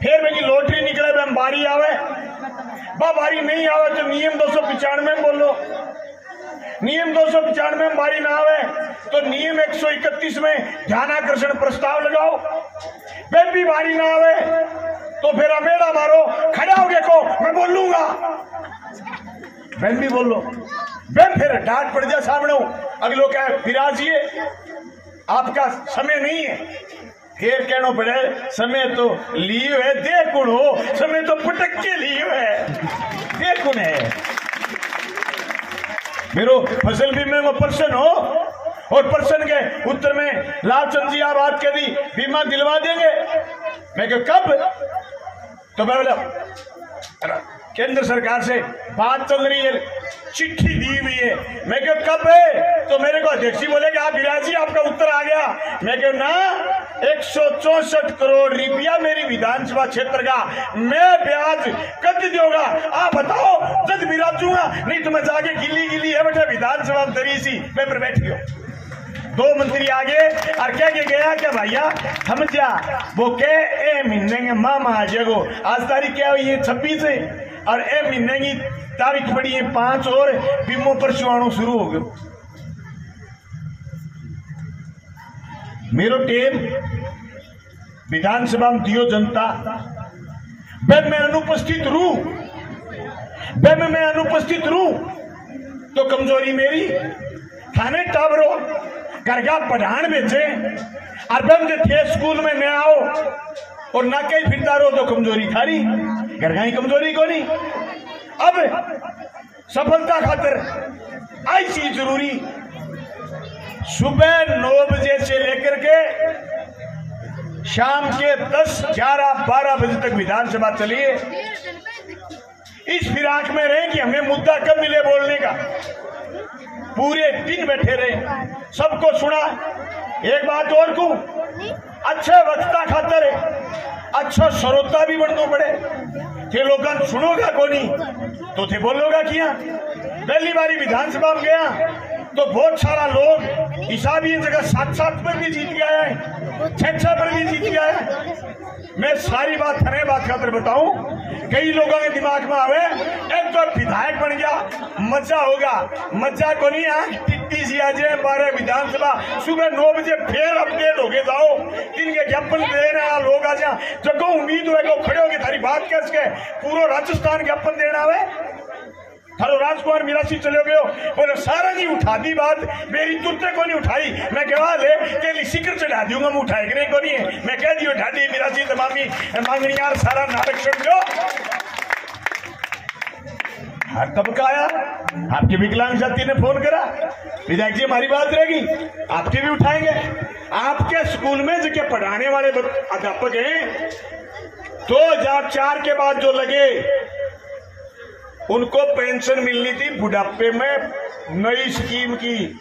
फिर मेरी लॉटरी निकले मैं बारी आवे, बारी नहीं आवे तो नियम 295 में बोलो, नियम 295 में बारी ना आवे तो नियम 131 में ध्यानाकर्षण प्रस्ताव लगाओ। फिर भी बारी ना आवे तो फिर अमेड़ा मारो, खड़ा हो देखो मैं बोलूंगा, मैं भी बोलो, मैं फिर डांट पड़ जाए सामने अगलो क्या फिराजिए आपका समय नहीं है, फिर कहना पड़े समय तो लियो है देखुण हो, समय तो पटक के लियो है देखुण है। मेरो फसल बीमे में पर्सन हो और पर्सन के उत्तर में लालचंद जी आप बात कर दी बीमा दिलवा देंगे। मैं कहा कब? तो मैं बोला केंद्र सरकार से बात चल रही है, चिट्ठी दी हुई है। मैं कहा कब है? तो मेरे को अध्यक्ष जी बोले कि आप विराज जी आपका उत्तर आ गया। मैं कहा ना 164 करोड़ रुपया मेरी विधानसभा क्षेत्र का मैं ब्याज कद दूंगा, आप बताओ जब विराजूंगा, नहीं तो मैं जाके गिल्ली गिल्ली है बेटा विधानसभा में दरी सी मैं पर बैठ गयो। 2 मंत्री आगे और क्या गया क्या भैया समझा वो के ए महीने के मामा आ जाएगो, आज तारीख क्या हुई है 26 है और ए महीने की तारीख पड़ी है 5 और बीमो पर शुरू शुरू हो गयो। मेरो टेम विधानसभा में दियो जनता बेब मैं अनुपस्थित रू, बेब मैं अनुपस्थित रू तो कमजोरी मेरी थाने टावरो घरगा पढ़ान बेचे और बेब थे स्कूल में न आओ और ना कहीं फिरता रहो तो कमजोरी थारी, घरगा ही कमजोरी को नहीं। अब सफलता खातिर आई चीज जरूरी सुबह 9 बजे से लेकर के शाम के 10, 11, 12 बजे तक विधानसभा चलिए। इस फिराक में रहे कि हमें मुद्दा कब मिले बोलने का, पूरे दिन बैठे रहे, सबको सुना। एक बात और कहूं, अच्छे वक्ता खातर अच्छा श्रोता भी बनना पड़े थे, लोग सुनोगा को नहीं तो थे बोलोगा किया। पहली बारी विधानसभा में गया तो बहुत सारा लोग हिसाब ये जगह 7-7 पर भी जीत गया है, 6-6 पर भी जीत गया है। मैं सारी बात हरे बात खातर बताऊं, कई लोगों के दिमाग में आवे एक तो विधायक बन गया मजा होगा, मजा को नहीं आंख टिट्टी सी आ जाए हमारे विधानसभा सुबह 9 बजे फिर अपडेट हो गए जाओ, इनके ज्ञापन देने वाला लोग आ जाए जगह उम्मीद हुए को खड़े होके थारी बात कस के पूरा राजस्थान ज्ञापन देना हुए थारो राजकुमार मिरासी चले गयो बोले सारा नहीं उठा दी बात मेरी तुरते को नहीं उठाई। मैं कहा ले तेली सिकर चढ़ा दूंगा मैं उठाए कि नहीं को नहीं है। मैं कह दियो ढाडी मिरासी तमामी मांगनी यार सारा नाटक सुन लो। हर तबका आया, आपके विकलांग साथी ने फोन करा विधायक जी हमारी बात रहेगी आपके भी उठाएंगे। आपके स्कूल में जो पढ़ाने वाले अध्यापक हैं 2004 के बाद जो लगे उनको पेंशन मिलनी थी बुढ़ापे में नई स्कीम की,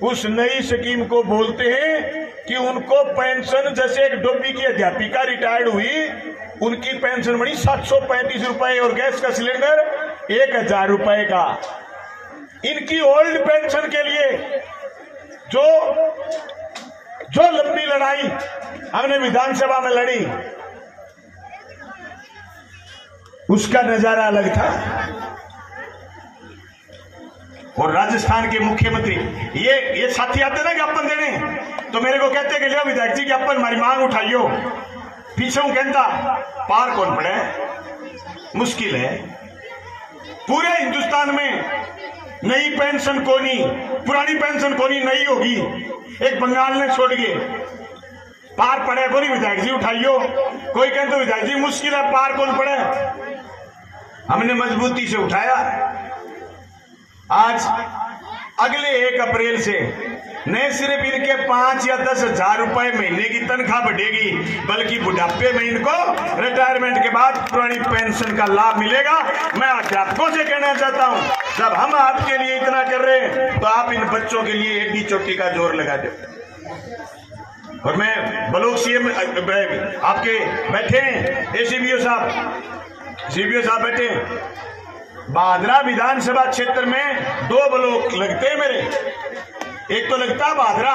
उस नई स्कीम को बोलते हैं कि उनको पेंशन जैसे एक डोबी की अध्यापिका रिटायर्ड हुई उनकी पेंशन बनी 735 रुपए और गैस का सिलेंडर 1000 रुपए का। इनकी ओल्ड पेंशन के लिए जो लंबी लड़ाई हमने विधानसभा में लड़ी उसका नजारा अलग था। और राजस्थान के मुख्यमंत्री ये साथी आते ना ज्ञापन देने तो मेरे को कहते कि लियो विधायक जी ज्ञापन हमारी मांग उठाइयो, पीछे हूं कहता पार कौन पड़े, मुश्किल है। पूरे हिंदुस्तान में नई पेंशन कोनी, पुरानी पेंशन कोनी नई होगी, एक बंगाल ने छोड़ गए पार पड़े कोनी विधायक जी उठाइयो। कोई कहते विधायक जी मुश्किल है पार कौन पड़े, हमने मजबूती से उठाया। आज अगले 1 अप्रैल से न सिर्फ इनके 5 या 10 हजार रुपए महीने की तनख्वाह बढ़ेगी बल्कि बुढ़ापे में इनको रिटायरमेंट के बाद पुरानी पेंशन का लाभ मिलेगा। मैं अध्यापकों से कहना चाहता हूं जब हम आपके लिए इतना कर रहे हैं तो आप इन बच्चों के लिए एडी चोटी का जोर लगा दो। और मैं ब्लॉक सीएम आपके बैठे हैं एसीबीओ साहब, सीबीओ साहब बैठे हैं। भादरा विधानसभा क्षेत्र में 2 ब्लॉक लगते हैं मेरे, एक तो लगता है भादरा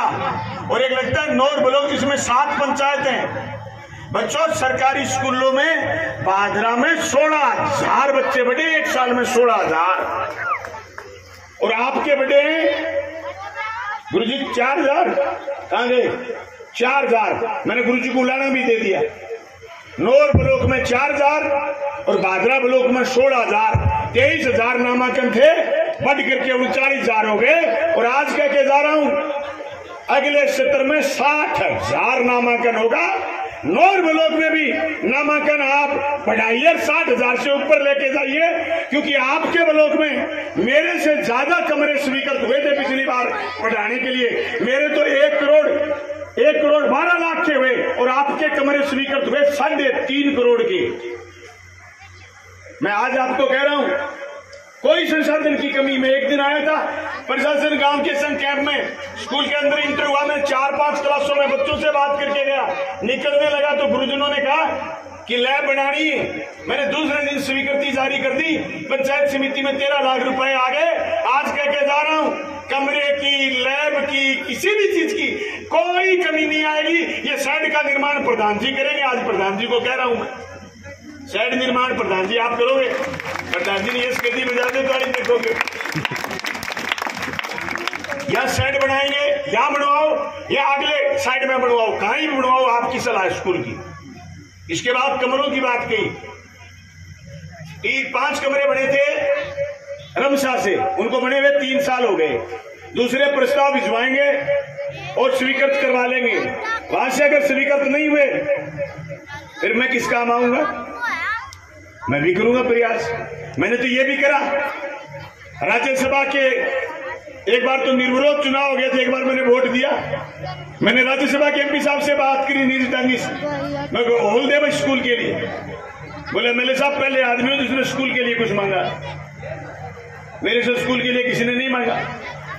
और एक लगता है नौर ब्लॉक जिसमें 7 पंचायत हैं। बच्चों सरकारी स्कूलों में भादरा में 16,000 बच्चे बढ़े, एक साल में 16,000। और आपके बढ़े गुरुजी 4,000। कहां गए 4,000? मैंने गुरुजी को उलाना भी दे दिया। नौर ब्लॉक में 4,000 और भादरा ब्लॉक में 16,000। 23,000 नामांकन थे, बढ़ करके 39,000 हो गए। और आज कह के जा रहा हूं अगले सत्र में 60,000 नामांकन होगा। नौर ब्लॉक में भी नामांकन आप बढ़ाइए, 60,000 से ऊपर लेके जाइए, क्योंकि आपके ब्लॉक में मेरे से ज्यादा कमरे स्वीकृत हुए थे पिछली बार पढ़ाने के लिए। मेरे तो 1 करोड़ 12 लाख के हुए और आपके कमरे स्वीकृत हुए 3.5 करोड़ के। मैं आज आपको कह रहा हूं कोई संसाधन की कमी में। एक दिन आया था प्रशासन गांव के संघ कैंप में, स्कूल के अंदर इंटर हुआ। मैं 4-5 क्लासों में बच्चों से बात करके गया, निकलने लगा तो गुरुजनों ने कहा कि लैब बनानी है। मैंने दूसरे दिन स्वीकृति जारी कर दी, पंचायत समिति में 13 लाख रुपए आ गए। आज कह के जा रहा हूं कमरे की, लैब की, किसी भी चीज की कोई कमी नहीं आएगी। ये शेड का निर्माण प्रधान जी करेंगे। आज प्रधान जी को कह रहा हूं मैं, शेड निर्माण प्रधान जी आप करोगे। प्रधान जी ने ये स्थिति बजा दे तो आज देखोगे। या शेड बनाएंगे, यहां बनवाओ या अगले साइड में बनवाओ, कहीं भी बनवाओ, आपकी सलाह है स्कूल की। इसके बाद कमरों की बात कही। 5 कमरे बने थे रमसा से, उनको बने हुए 3 साल हो गए। दूसरे प्रस्ताव भिजवाएंगे और स्वीकृत करवा लेंगे। वहां से अगर स्वीकृत नहीं हुए फिर मैं किस काम आऊंगा? मैं भी करूंगा प्रयास। मैंने तो ये भी करा, राज्यसभा के एक बार तो निर्विरोध चुनाव हो गया था, एक बार मैंने वोट दिया। मैंने राज्यसभा के एमपी साहब से बात करी नीरज डांगी से, मैं होल दे भाई स्कूल के लिए। बोले मेरे साहब पहले आदमी हो जिसने स्कूल के लिए कुछ मांगा। मेरे से स्कूल के लिए किसी ने नहीं मांगा,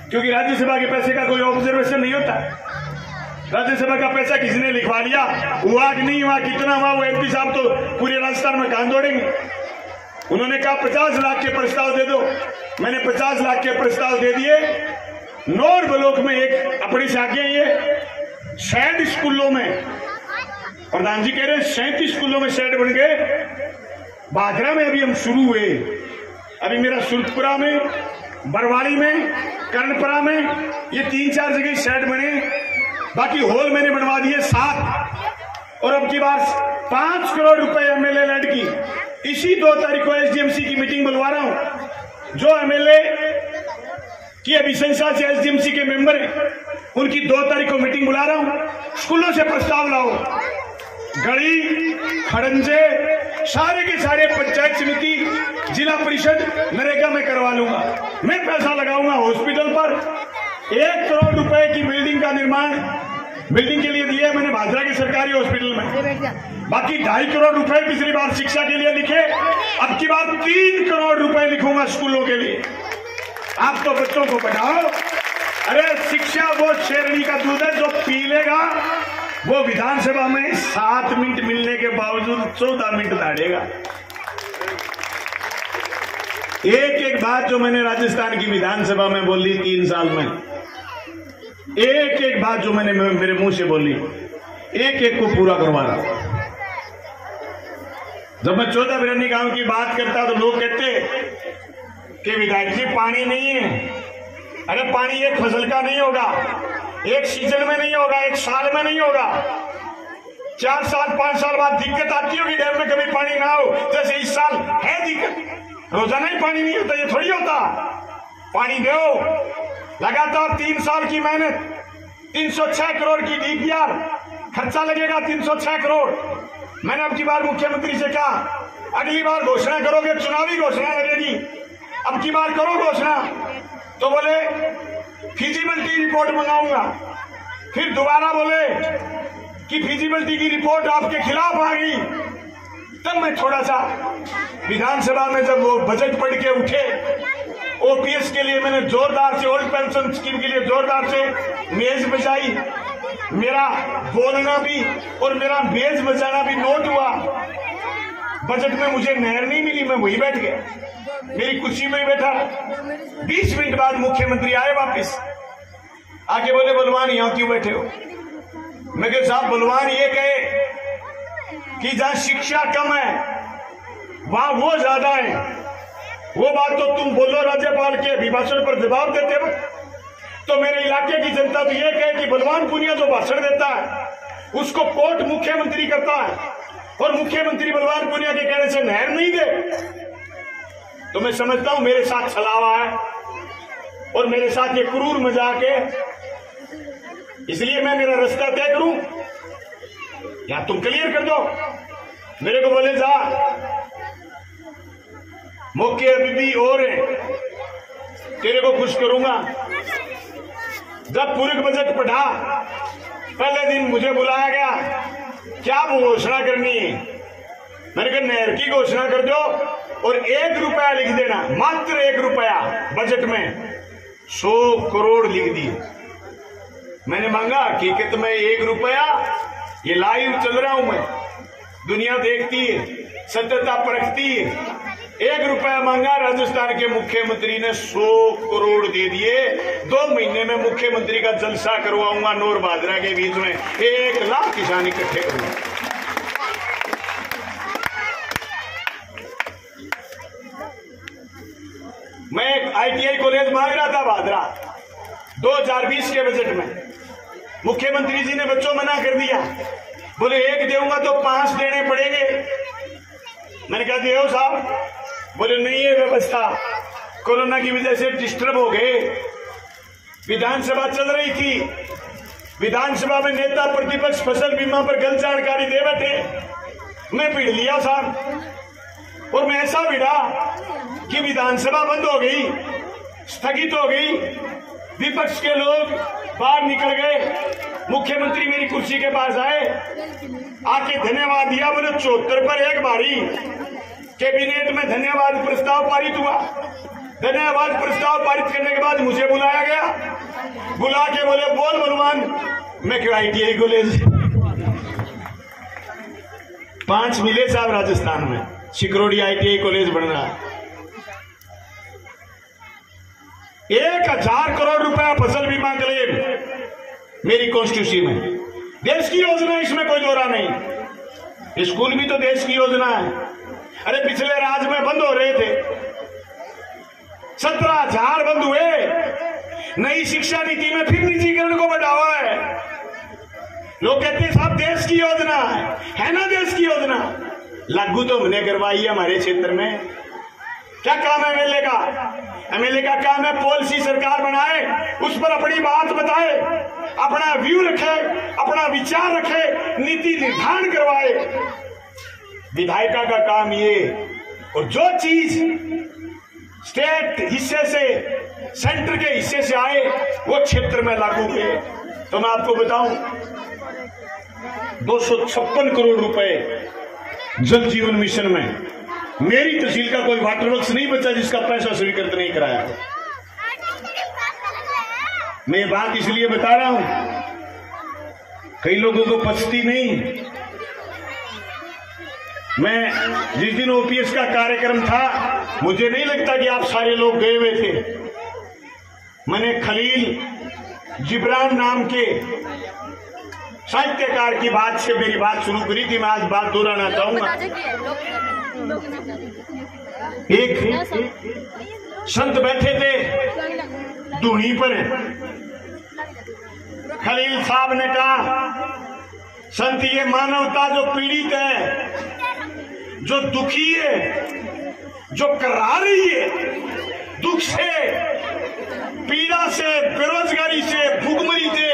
क्योंकि राज्यसभा के पैसे का कोई ऑब्जर्वेशन नहीं होता। राज्यसभा का पैसा किसी ने लिखवा लिया, हुआ कि नहीं हुआ, कितना हुआ, वो एमपी साहब तो पूरे राजस्थान में कान दौड़ेंगे। उन्होंने कहा 50 लाख के प्रस्ताव दे दो। मैंने 50 लाख के प्रस्ताव दे दिए। नौर ब्लॉक में एक अपनी शाखें ये शेड स्कूलों में, प्रधान जी कह रहे हैं 37 स्कूलों में शेड बन गए। भादरा में अभी हम शुरू हुए। अभी मेरा सुरपुरा में, बरवाड़ी में, कर्णपुरा में ये 3-4 जगह शेड बने। बाकी हॉल मैंने बनवा दिए 7। और अब की बार 5 करोड़ रुपए एमएलए लैंड की इसी 2 तारीख को एसडीएमसी की मीटिंग बुलवा रहा हूं। जो एमएलए की अभिशंसा से एसडीएमसी के मेंबर हैं, उनकी 2 तारीख को मीटिंग बुला रहा हूं। स्कूलों से प्रस्ताव लाओ, गढ़ी, खड़ंजे, सारे के सारे पंचायत समिति, जिला परिषद नरेगा में करवा लूंगा। मैं पैसा लगाऊंगा हॉस्पिटल पर। 1 करोड़ रुपए की बिल्डिंग का निर्माण बिल्डिंग के लिए दिया मैंने भादरा के सरकारी हॉस्पिटल में। बाकी 2.5 करोड़ रुपए पिछली बार शिक्षा के लिए लिखे, अब की बार 3 करोड़ रुपए लिखूंगा स्कूलों के लिए। आप तो बच्चों को पढ़ाओ। अरे शिक्षा वो शेरनी का दूध है, जो पी लेगा वो विधानसभा में 7 मिनट मिलने के बावजूद 14 मिनट दाढ़ेगा। एक बात जो मैंने राजस्थान की विधानसभा में बोली 3 साल में, एक बात जो मैंने मेरे मुंह से बोली, एक को पूरा करवा रहा। जब मैं 14 बिरनी गांव की बात करता तो लोग कहते कि विधायक जी पानी नहीं है। अरे पानी एक फसल का नहीं होगा, एक सीजन में नहीं होगा, एक साल में नहीं होगा। 4 साल 5 साल बाद दिक्कत आती होगी डैम में, कभी पानी ना हो। जैसे इस साल है दिक्कत, रोजाना ही पानी नहीं होता, ये थोड़ी होता। पानी दो, लगातार 3 साल की मेहनत, 306 करोड़ की डीपीआर, खर्चा लगेगा 306 करोड़। मैंने अब की बार मुख्यमंत्री से कहा अगली बार घोषणा करोगे, चुनावी घोषणा लगेगी, अब की बार करो घोषणा। तो बोले फिजिबिलिटी रिपोर्ट मंगाऊंगा। फिर दोबारा बोले कि फिजिबिलिटी की रिपोर्ट आपके खिलाफ आ गई। तब मैं थोड़ा सा विधानसभा में जब वो बजट पढ़ के उठे, ओपीएस के लिए मैंने जोरदार से, ओल्ड पेंशन स्कीम के लिए जोरदार से मेज बजाई। मेरा बोलना भी और मेरा मेज बजाना भी नोट हुआ। बजट में मुझे नहर नहीं मिली, मैं वही बैठ गया, मेरी कुर्सी में ही बैठा। 20 मिनट बाद मुख्यमंत्री आए वापस, आके बोले बलवान यहां क्यों बैठे हो? मैं कहा साहब बलवान ये कहे कि जहां शिक्षा कम है वहां वो ज्यादा है। वो बात तो तुम बोलो राज्यपाल के अभिभाषण पर जवाब देते वक्त, तो मेरे इलाके की जनता तो ये कहे कि बलवान पुनिया जो भाषण देता है उसको कोर्ट मुख्यमंत्री करता है और मुख्यमंत्री बलवान पुनिया के कहने से नहर नहीं दे। तो मैं समझता हूं मेरे साथ छलावा है और मेरे साथ ये क्रूर मजाक है, इसलिए मैं मेरा रास्ता तय करूं या तुम क्लियर कर दो। मेरे को बोले जा मौके अभी भी और है, तेरे को खुश करूंगा। जब पूरक बजट पढ़ा पहले दिन मुझे बुलाया गया, क्या वो घोषणा करनी है? मैंने कहा नहर की घोषणा कर दो और 1 रुपया लिख देना, मात्र 1 रुपया। बजट में 100 करोड़ लिख दिए। मैंने मांगा हकीकत में 1 रुपया, ये लाइव चल रहा हूं मैं, दुनिया देखती है, सत्यता परखती है। 1 रुपया मांगा, राजस्थान के मुख्यमंत्री ने 100 करोड़ दे दिए। 2 महीने में मुख्यमंत्री का जलसा करवाऊंगा नौर भादरा के बीच में, 1 लाख किसान इकट्ठे करूंगा। मैं एक ITI कॉलेज मांग रहा था भादरा 2020 के बजट में, मुख्यमंत्री जी ने बच्चों मना कर दिया, बोले 1 दूंगा तो 5 देने पड़ेंगे। मैंने कहा दियो साहब, बोले नहीं है व्यवस्था, कोरोना की वजह से डिस्टर्ब हो गए। विधानसभा चल रही थी, विधानसभा में नेता प्रतिपक्ष फसल बीमा पर गलत जानकारी दे बैठे, मैं भिड़ लिया साहब। और मैं ऐसा भिड़ा कि विधानसभा बंद हो गई, स्थगित हो गई, विपक्ष के लोग बाहर निकल गए। मुख्यमंत्री मेरी कुर्सी के पास आए, आके धन्यवाद दिया, बोले 74 पर 1 बारी। कैबिनेट में धन्यवाद प्रस्ताव पारित हुआ। धन्यवाद प्रस्ताव पारित करने के बाद मुझे बुलाया गया, बुला के बोले बोल बलवान। मैं क्यों ITI कॉलेज 5 मिले साहब राजस्थान में, शिकरोड़ी ITI कॉलेज बन रहा है। 1000 करोड़ रुपया फसल बीमा क्लेम मेरी कॉन्स्टिट्यूंसी में, देश की योजना है, इसमें कोई दोहरा नहीं। स्कूल भी तो देश की योजना है। अरे पिछले राज में बंद हो रहे थे, 17,000 बंद हुए। नई शिक्षा नीति में फिर निजीकरण को बढ़ावा है। लोग कहते हैं साहब देश की योजना है ना, देश की योजना लागू तो हमने करवाई है हमारे क्षेत्र में। क्या काम है एमएलए का? एमएलए का काम है पॉलिसी सरकार बनाए, उस पर अपनी बात बताए, अपना व्यू रखे, अपना विचार रखे, नीति निर्धारण करवाए। विधायिका का काम ये, और जो चीज स्टेट हिस्से से, सेंटर के हिस्से से आए वो क्षेत्र में लागू हुए। तो मैं आपको बताऊं 256 करोड़ रुपए जल जीवन मिशन में मेरी तहसील का कोई वाटर वर्क्स नहीं बचा जिसका पैसा स्वीकृत नहीं कराया। मैं बात इसलिए बता रहा हूं, कई लोगों को पचती नहीं। मैं जिस दिन OPS का कार्यक्रम था, मुझे नहीं लगता कि आप सारे लोग गए हुए थे। मैंने खलील जिब्रान नाम के साहित्यकार की बात से मेरी बात शुरू करी थी। मैं आज बात दोहराना चाहूंगा। एक संत बैठे थे धूनी पर, खलील साहब ने कहा संत ये मानवता जो पीड़ित है, जो दुखी है, जो करा रही है, दुख से, पीड़ा से, बेरोजगारी से, भूखमरी से,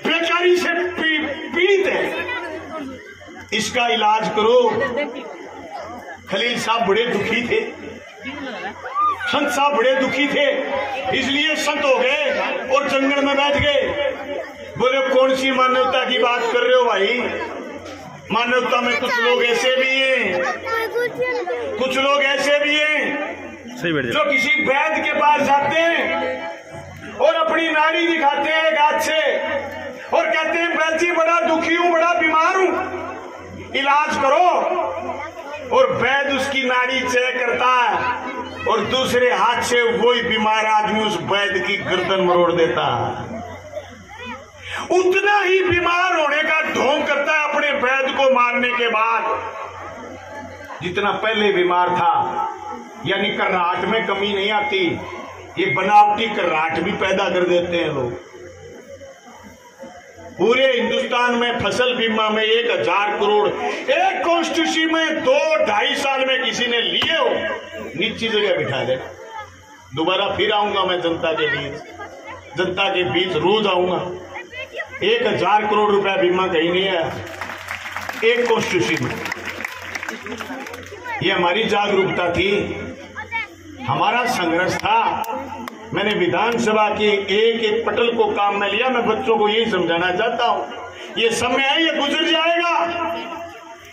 बेकारी से पीड़ित है, इसका इलाज करो। खलील साहब बड़े दुखी थे, संत साहब बड़े दुखी थे, इसलिए संत हो गए और जंगल में बैठ गए। बोले कौन सी मानवता की बात कर रहे हो भाई? मानवता में कुछ लोग ऐसे भी हैं, कुछ लोग ऐसे भी हैं जो किसी वैद्य के पास जाते हैं और अपनी नाड़ी दिखाते हैं एक हाथ से और कहते हैं वैद्य जी बड़ा दुखी हूं, बड़ा बीमार हूं, इलाज करो। और वैद्य उसकी नाड़ी चेक करता है और दूसरे हाथ से वही बीमार आदमी उस वैद्य की गर्दन मरोड़ देता है। उतना ही बीमार होने का ढोंग करता है अपने वैद को मारने के बाद जितना पहले बीमार था, यानी कर्राहट में कमी नहीं आती, ये बनावटी कर्राहट भी पैदा कर देते हैं लोग। पूरे हिंदुस्तान में फसल बीमा में 1000 करोड़ एक कॉन्स्टिट्यूशन में 2-2.5 साल में किसी ने लिए हो, नीची जगह बिठा दे। दोबारा फिर आऊंगा मैं जनता के बीच रोज आऊंगा। 1000 करोड़ रुपया बीमा कहीं नहीं है एक कॉन्स्टिट्यूशन में। ये हमारी जागरूकता थी, हमारा संघर्ष था। मैंने विधानसभा के एक पटल को काम में लिया। मैं बच्चों को यही समझाना चाहता हूँ, ये समय है, ये गुजर जाएगा।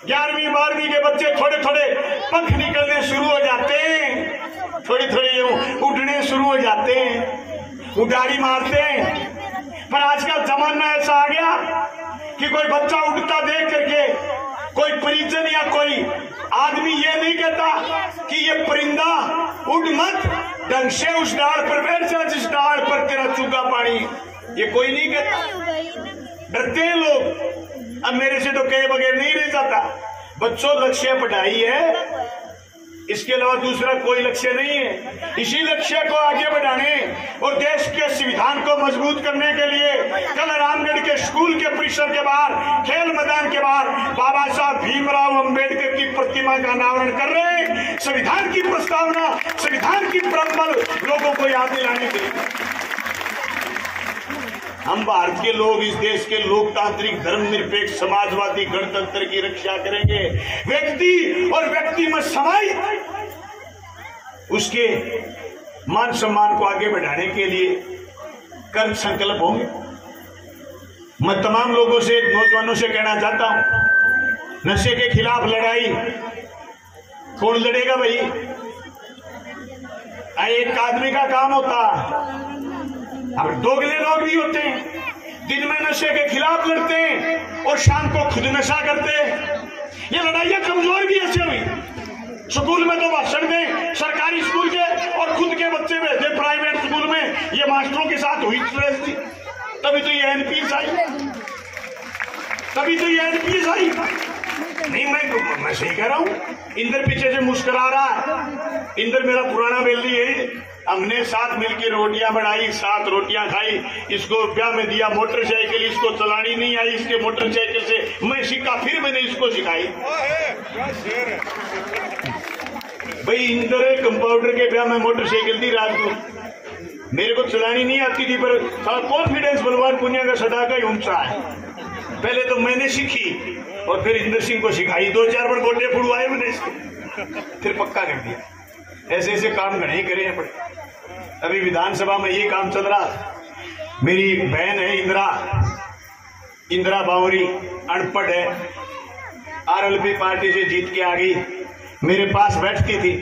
11वीं 12वीं के बच्चे थोड़े थोड़े पंख निकलने शुरू हो जाते हैं, थोड़ी थोड़ी उड़ने शुरू हो जाते हैं, उड़ारी मारते हैं। पर आज का जमाना ऐसा आ गया कि कोई बच्चा उड़ता देख करके कोई परिजन या कोई आदमी ये नहीं कहता कि ये परिंदा उड़ मत, ढंग से उस डाल पर बैठ जा जिस डाल पर तेरा चूगा पानी। ये कोई नहीं कहता, डरते हैं लोग। अब मेरे से तो कहे बगैर नहीं रह जाता। बच्चों, लक्ष्य पढ़ाई है, इसके अलावा दूसरा कोई लक्ष्य नहीं है। इसी लक्ष्य को आगे बढ़ाने और देश के संविधान को मजबूत करने के लिए कल रामगढ़ के स्कूल के परिसर के बाहर, खेल मैदान के बाहर बाबा साहब भीमराव अंबेडकर की प्रतिमा का अनावरण कर रहे हैं। संविधान की प्रस्तावना, संविधान की प्रबल लोगों को याद दिलाने के लिए। हम भारत के लोग इस देश के लोकतांत्रिक धर्मनिरपेक्ष समाजवादी गणतंत्र की रक्षा करेंगे। व्यक्ति और व्यक्ति में समाहित उसके मान सम्मान को आगे बढ़ाने के लिए कर संकल्प होंगे। मैं तमाम लोगों से, नौजवानों से कहना चाहता हूं, नशे के खिलाफ लड़ाई कौन लड़ेगा भाई? एक आदमी का काम होता। अब दोगले लोग भी होते हैं, दिन में नशे के खिलाफ लड़ते हैं और शाम को खुद नशा करते हैं। ये लड़ाइयां कमजोर भी ऐसे हुई। स्कूल में तो भाषण दें सरकारी स्कूल के और खुद के बच्चे भेजे प्राइवेट स्कूल में, ये मास्टरों के साथ हुई स्ट्रेस थी। तभी तो ये एनपीएस आई, नहीं मैं सही कह रहा हूं। इंदर पीछे से मुस्कुरा रहा है। इंदर मेरा पुराना बेल्ली है। हमने साथ मिलकर रोटियां बनाई, साथ रोटियां खाई। इसको ब्याह में दिया मोटरसाइकिल, इसको चलानी नहीं आई, इसके मोटरसाइकिल से मैं सीखा, फिर मैंने इसको सिखाई। भाई इंदर कंपाउंडर के ब्याह में मोटरसाइकिल थी रात को, मेरे को चलानी नहीं आती थी, पर कॉन्फिडेंस बलवान पुनिया का सदा का ही ऊंचा है। पहले तो मैंने सीखी और फिर इंदर सिंह को सिखाई। 2-4 बार गोटे फुड़वाए मैंने इसको, फिर पक्का कर दिया। ऐसे ऐसे काम घने करे हैं पड़े। अभी विधानसभा में ये काम चल रहा। मेरी बहन है इंदिरा बावरी, अनपढ़ है, आरएलपी पार्टी से जीत के आ गई। मेरे पास बैठती थी,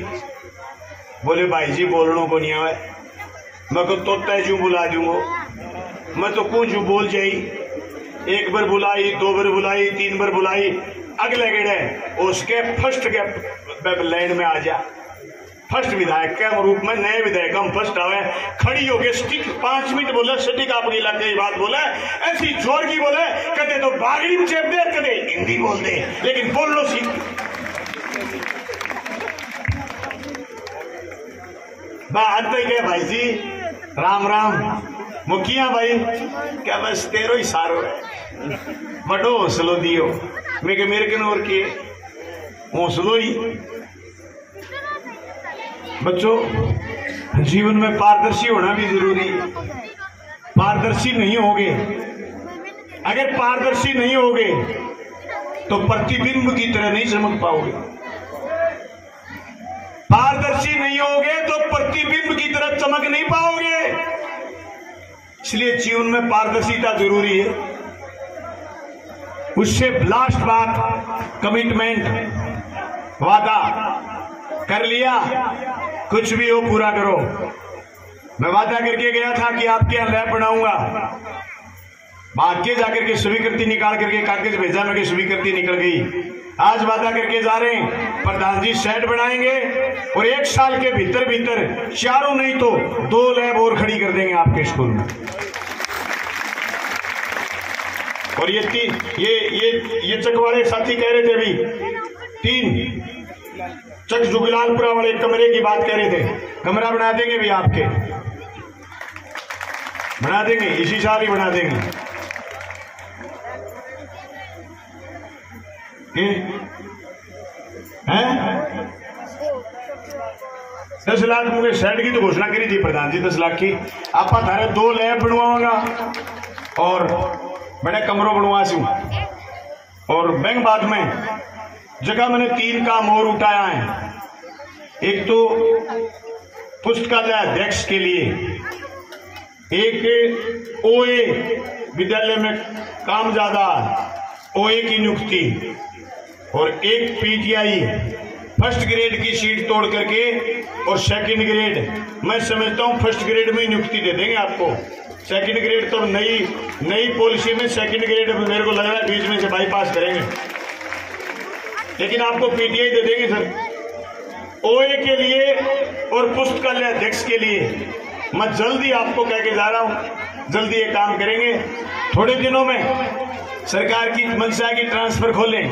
बोले भाई जी बोलने को नहीं आवे। मैं को तोता जू बुला दूंगो, मैं तो कुछ बोल जाई। 1 बार बुलाई, 2 बार बुलाई, 3 बार बुलाई, अगले गेड़े उसके फर्स्ट के लाइन में आ जा। फर्स्ट विधायक के रूप में नए विधायक हम फर्स्ट आवे, खड़ी होके स्टिक 5 मिनट बोले, सटिक आपके इलाके की बात बोले, ऐसी जोर की बोले, कदे तो बागड़ी में चेप दे, कदे हिंदी बोल दे, लेकिन बोल लो सीख। बात तो क्या भाई जी, राम राम मुखिया भाई, क्या बस तेरो ही सारो है, बड़ो हौसलो दियो। मेरे के नोर के हौसलो ही। बच्चों, जीवन में पारदर्शी होना भी जरूरी है। पारदर्शी नहीं होगे, अगर पारदर्शी नहीं होगे तो प्रतिबिंब की तरह नहीं चमक पाओगे। पारदर्शी नहीं होगे तो प्रतिबिंब की तरह चमक नहीं पाओगे। इसलिए जीवन में पारदर्शिता जरूरी है। उससे लास्ट बात, कमिटमेंट, वादा कर लिया, कुछ भी हो पूरा करो। मैं वादा करके गया था कि आपके यहाँ लैब बनाऊंगा, भाग्य जाकर के स्वीकृति निकाल करके कागज भेजा, मैं स्वीकृति निकल गई। आज वादा करके जा रहे हैं, प्रधान जी शेड बनाएंगे और 1 साल के भीतर भीतर 4 नहीं तो 2 लैब और खड़ी कर देंगे आपके स्कूल में। और ये चक वाले साथी कह रहे थे अभी 3 चक जुगलालपुरा वाले कमरे की बात कह रहे थे। कमरा बना देंगे भी आपके, बना देंगे, इसी साल ही बना देंगे। हैं 10 लाख मुझे शैड की तो घोषणा करी थी प्रधान जी, 10 लाख की। आप थारे 2 लैब बनवाऊंगा और मैंने कमरों बनवासी और बैंक बाद में जगह मैंने 3 काम और उठाया है। एक तो पुस्तकालय अध्यक्ष के लिए, एक ओए विद्यालय में काम ज्यादा ओए की नियुक्ति, और एक पीटीआई फर्स्ट ग्रेड की सीट तोड़ करके और सेकंड ग्रेड, मैं समझता हूं फर्स्ट ग्रेड में नियुक्ति दे देंगे आपको। सेकंड ग्रेड तो नई पॉलिसी में सेकंड ग्रेड मेरे को लग रहा है बीच में से बाईपास करेंगे, लेकिन आपको पीटीआई दे देंगे सर ओए के लिए और पुस्तकालय अध्यक्ष के लिए। मैं जल्दी आपको कह के जा रहा हूं, जल्दी ये काम करेंगे। थोड़े दिनों में सरकार की मंशा की ट्रांसफर खोलें,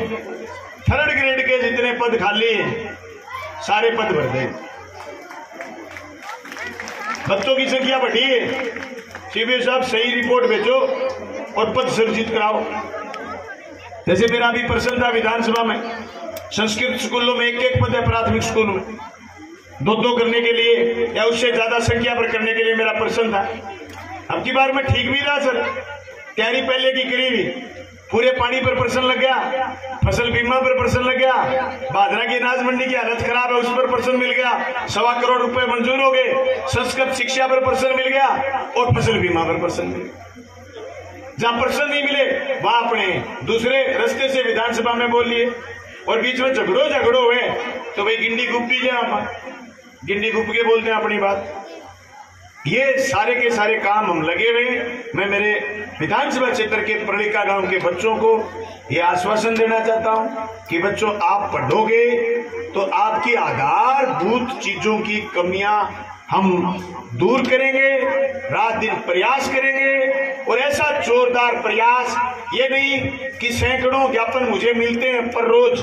3rd ग्रेड के जितने पद खाली हैं सारे पद भर दें। बच्चों की संख्या बढ़ी है, सीबीएस साहब सही रिपोर्ट भेजो और पद सृजित कराओ। जैसे मेरा भी प्रश्न था विधानसभा में, संस्कृत स्कूलों में 1-1 पद है, प्राथमिक स्कूल में 2-2 करने के लिए या उससे ज्यादा संख्या पर करने के लिए मेरा प्रश्न था। अब की बार मैं ठीक भी रहा सर, तैयारी पहले की करी हुई, पूरे पानी पर प्रश्न लग गया, फसल बीमा पर प्रश्न लग गया, बादरा की अनाज मंडी की हालत खराब है उस पर प्रश्न मिल गया, 1.25 करोड़ रुपए मंजूर हो गए, संस्कृत शिक्षा पर प्रश्न मिल गया और फसल बीमा पर प्रश्न मिल गया। जहां प्रश्न नहीं मिले वहां अपने दूसरे रास्ते से विधानसभा में बोल लिए, और बीच में झगड़ो हुए तो भाई गिंडी गुप भी आप गिंडी गुप के बोलते हैं अपनी बात। ये सारे के सारे काम हम लगे हुए। मैं मेरे विधानसभा क्षेत्र के परलिका गांव के बच्चों को ये आश्वासन देना चाहता हूं कि बच्चों आप पढ़ोगे तो आपकी आधारभूत चीजों की कमियां हम दूर करेंगे, रात दिन प्रयास करेंगे। और ऐसा जोरदार प्रयास, ये नहीं कि सैकड़ों ज्ञापन मुझे मिलते हैं पर रोज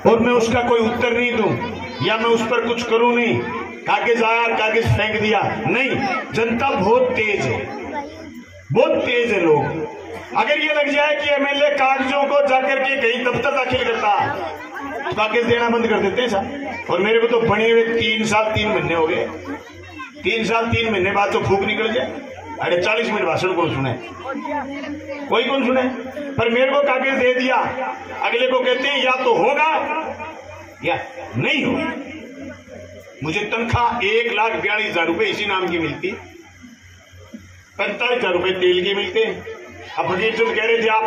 और मैं उसका कोई उत्तर नहीं दूं या मैं उस पर कुछ करूं नहीं, कागज आया कागज फेंक दिया, नहीं। जनता बहुत तेज है, बहुत तेज है लोग। अगर ये लग जाए कि एमएलए कागजों को जाकर के कहीं दफ्तर दाखिल करता, कागज देना बंद कर देते हैं साहब। और मेरे को तो बने हुए 3 साल 3 महीने हो गए, 3 साल 3 महीने बाद तो फूक निकल जाए। अरे 40 मिनट भाषण कौन सुने, कोई कौन सुने। पर मेरे को कागज दे दिया, अगले को कहते हैं या तो होगा या नहीं होगा। मुझे तनख्वाह 1,42,000 रुपए इसी नाम की मिलती, 45,000 रुपए तेल के मिलते। अब फकीर चंद कह रहे थे आप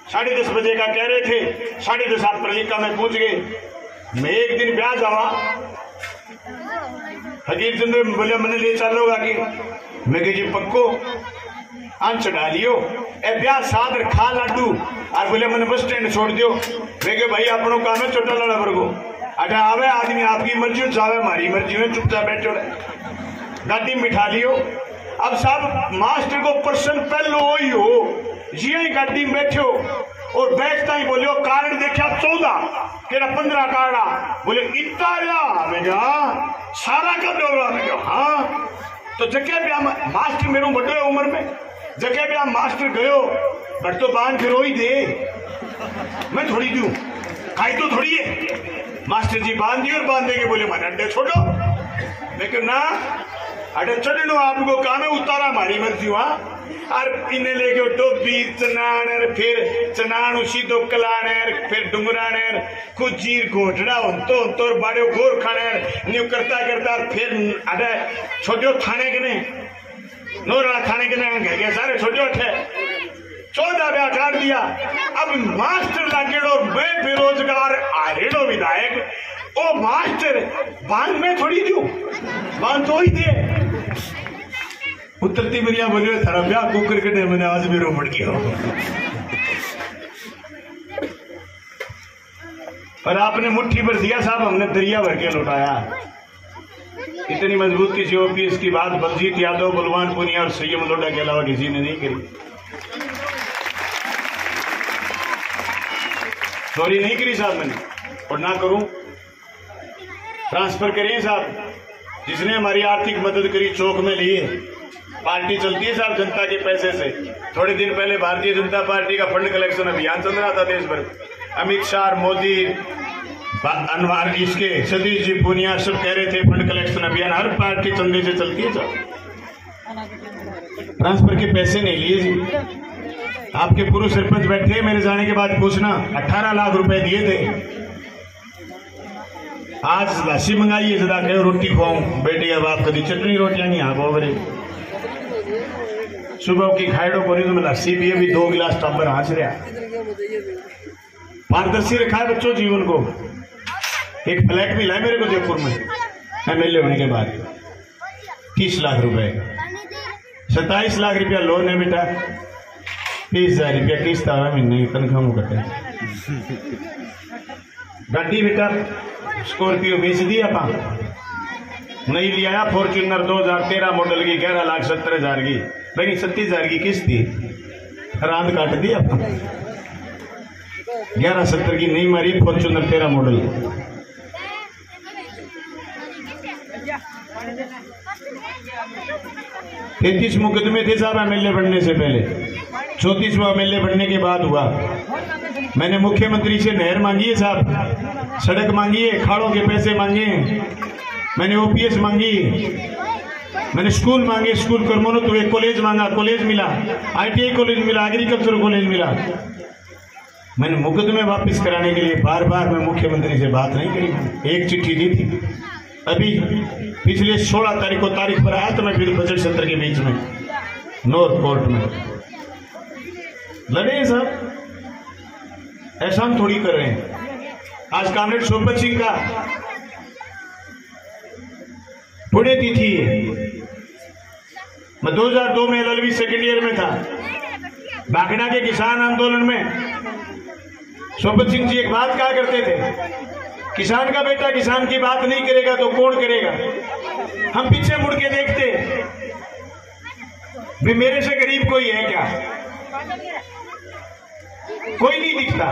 10:30 बजे का कह रहे थे, 10:30 आप परलिका में पहुंच गए। मैं एक दिन ब्याह जावा, फकीर चंद बोले मैंने ले चलोगा कि मैं कही जी पक्को आन चढ़ा लियो ए ब्याह सादर खा लाडू और बोले मैंने बस स्टैंड छोड़ दियो। मैं भाई अपनों काम है छोटा लड़ा वर्गो अटा आवे आदमी आपकी मर्जी चाहे हमारी मर्जी में चुपचाप बैठो गाड़ी में बिठा लियो। अब साहब मास्टर को प्रश्न पहलो ही हो ये गाड़ी में बैठो और बैठता ही बोलियो कारण देखा 14 केड़ा 15 काड़ा बोले इतना मैं सारा का दौरा मैं हाँ। तो जगह भी मास्टर मेरे बड़े उम्र में जगह भी मास्टर गयो बट तो बांध फिर ही दे मैं थोड़ी दू खाई तो थोड़ी है। मास्टर जी बांध दी और बांध देंगे बोले मारे अड्डे छोड़ो लेकिन ना अड्डे छोड़ो आपको काम है उतारा हमारी मर्जी वहां और इन्हें लेके टोपी चनान फिर चनान उसी दो कलान फिर डुंगरान कुछ जीर घोटड़ा तो बड़े गोर खाने न्यू करता करता फिर अरे छोटे थाने के नहीं नोरा थाने के नहीं गए सारे छोटे उठे 14 ब्याह काट दिया। अब मास्टर लागेड़ो मैं बेरोजगार आरेड़ो विधायक ओ मास्टर बांध में थोड़ी दू बांध तो ही दे उत्तरती मेरिया बोलियो थारा ब्याह कुकर के मैंने आज भी रो पड़ गया। पर आपने मुट्ठी भर दिया साहब हमने दरिया भर के लौटाया। इतनी मजबूती से ओपीएस की बात बलजीत यादव बलवान पुनिया और सैयद लोडा के अलावा किसी ने नहीं करी। चोरी नहीं करी साहब मैंने, और ना करूं। ट्रांसफर करें साहब, जिसने हमारी आर्थिक मदद करी चौक में लिए। पार्टी चलती है साहब जनता के पैसे से। थोड़े दिन पहले भारतीय जनता पार्टी का फंड कलेक्शन अभियान चल रहा था देश भर। अमित शाह, मोदी, अनवर, इसके सतीश जी पूनिया सब कह रहे थे फंड कलेक्शन अभियान। हर पार्टी चंदे से चलती है साहब, ट्रांसफर के पैसे नहीं लिए जी। आपके पूर्व सरपंच बैठे मेरे जाने के बाद पूछना, 18 लाख रुपए दिए थे। आज लस्सी मंगाई है, जरा कहो रोटी खुआऊं बेटी। अब आप कभी चटनी रोटियां नहीं आ बोबरे सुबह की खाइडो को नहीं तो मैं लस्सी पिए भी 2 गिलास टब्बर हाँच रहा। पारदर्शी रखा है बच्चों जीवन को। एक फ्लैट मिला है मेरे को जयपुर में MLA होने के बाद, 30 लाख रुपए, 27 लाख रुपया लोन है बेटा, 30,000 रुपया किस्त आ रहा महीने की तनख्वाह मुकते। गाड़ी बेटा स्कॉर्पियो बेच दी आप, नहीं लिया फॉर्च्यूनर 2013 मॉडल की 11,70,000 की, लेकिन 37,000 की किस्त थी, रात काट दी आप। 11,70 की नहीं मारी फॉर्च्यूनर 13 मॉडल। 33 मुकदमे थे साहब MLA बनने से पहले, 34वां MLA बनने के बाद हुआ। मैंने मुख्यमंत्री से नहर मांगी है साहब, सड़क मांगी है, खाड़ों के पैसे मांगे, मैंने OPS मांगी, मैंने स्कूल मांगे, स्कूल कर्मों तो एक कॉलेज मांगा, कॉलेज मिला, ITI कॉलेज मिला, एग्रीकल्चर कॉलेज मिला। मैंने मुकदमे वापस कराने के लिए बार बार मैं मुख्यमंत्री से बात नहीं करी, एक चिट्ठी दी थी। अभी पिछले 16 तारीख को तारीख पर आया तो मैं फिर बजट सत्र के बीच में नॉर्थ कोर्ट में लड़े साहब, ऐसा हम थोड़ी कर रहे हैं। आज कामरेड सोबत सिंह का पुण्यतिथि है। मैं 2002 में LLB सेकेंड ईयर में था। बागड़ा के किसान आंदोलन में सोबत सिंह जी एक बात कहा करते थे, किसान का बेटा किसान की बात नहीं करेगा तो कौन करेगा। हम पीछे मुड़ के देखते भी मेरे से गरीब कोई है क्या, कोई नहीं दिखता।